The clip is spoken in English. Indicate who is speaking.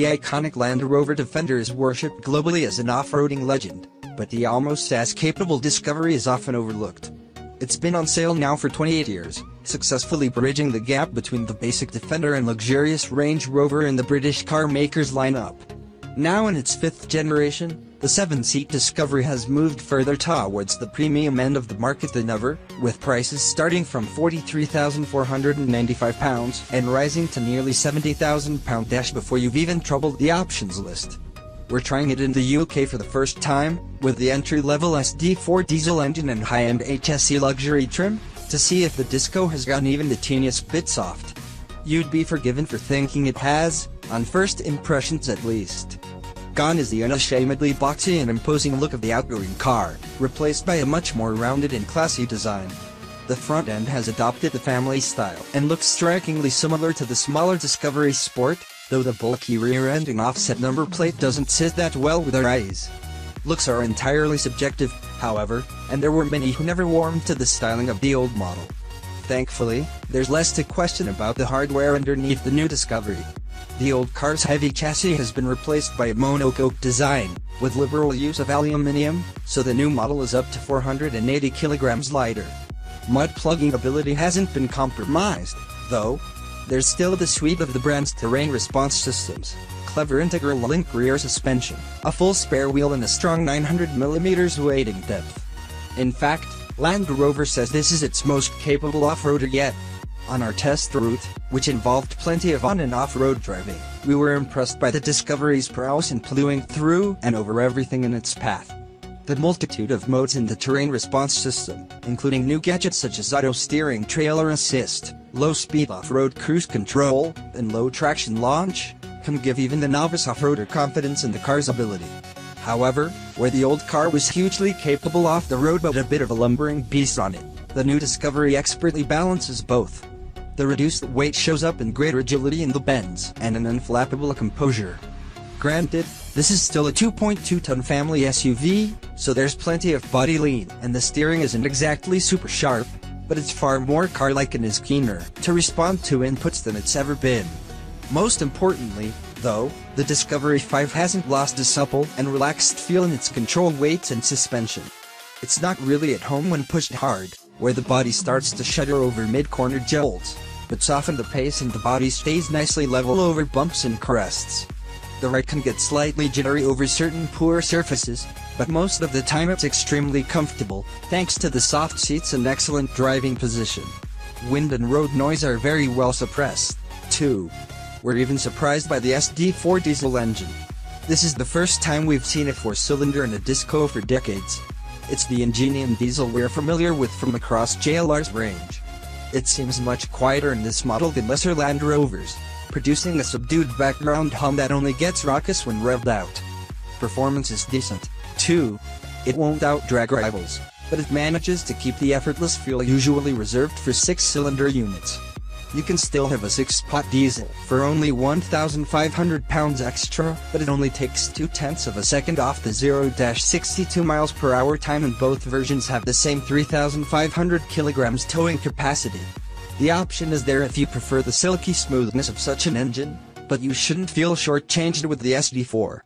Speaker 1: The iconic Land Rover Defender is worshipped globally as an off-roading legend, but the almost as capable Discovery is often overlooked. It's been on sale now for 28 years, successfully bridging the gap between the basic Defender and luxurious Range Rover in the British car maker's lineup. Now in its fifth generation, the 7-seat Discovery has moved further towards the premium end of the market than ever, with prices starting from £43,495 and rising to nearly £70,000 before you've even troubled the options list. We're trying it in the UK for the first time, with the entry-level SD4 diesel engine and high-end HSE Luxury trim, to see if the Disco has gotten even the teeniest bit soft. You'd be forgiven for thinking it has, on first impressions at least. Gone is the unashamedly boxy and imposing look of the outgoing car, replaced by a much more rounded and classy design. The front end has adopted the family style and looks strikingly similar to the smaller Discovery Sport, though the bulky rear end and offset number plate doesn't sit that well with our eyes. Looks are entirely subjective, however, and there were many who never warmed to the styling of the old model. Thankfully, there's less to question about the hardware underneath the new Discovery. The old car's heavy chassis has been replaced by a monocoque design, with liberal use of aluminium, so the new model is up to 480 kilograms lighter. Mud plugging ability hasn't been compromised, though. There's still the suite of the brand's terrain response systems, clever integral link rear suspension, a full spare wheel and a strong 900mm weighting depth. In fact, Land Rover says this is its most capable off-roader yet. On our test route, which involved plenty of on- and off-road driving, we were impressed by the Discovery's prowess in plowing through and over everything in its path. The multitude of modes in the terrain response system, including new gadgets such as auto steering, trailer assist, low-speed off-road cruise control, and low-traction launch, can give even the novice off-roader confidence in the car's ability. However, where the old car was hugely capable off the road but a bit of a lumbering beast on it, the new Discovery expertly balances both. The reduced weight shows up in greater agility in the bends and an unflappable composure. Granted, this is still a 2.2-ton family SUV, so there's plenty of body lean and the steering isn't exactly super sharp, but it's far more car-like and is keener to respond to inputs than it's ever been. Most importantly, though, the Discovery 5 hasn't lost a supple and relaxed feel in its control weights and suspension. It's not really at home when pushed hard, where the body starts to shudder over mid-corner jolts, but soften the pace and the body stays nicely level over bumps and crests. The ride can get slightly jittery over certain poor surfaces, but most of the time it's extremely comfortable, thanks to the soft seats and excellent driving position. Wind and road noise are very well suppressed, too. We're even surprised by the SD4 diesel engine. This is the first time we've seen a 4-cylinder in a Disco for decades. It's the ingenium diesel we're familiar with from across JLR's range. It seems much quieter in this model than lesser Land Rovers, producing a subdued background hum that only gets raucous when revved out. Performance is decent, too. It won't outdrag rivals, but it manages to keep the effortless feel usually reserved for 6-cylinder units. You can still have a 6-pot diesel for only 1,500 pounds extra, but it only takes 0.2 of a second off the 0-62 miles per hour time, and both versions have the same 3,500 kilograms towing capacity. The option is there if you prefer the silky smoothness of such an engine, but you shouldn't feel shortchanged with the SD4.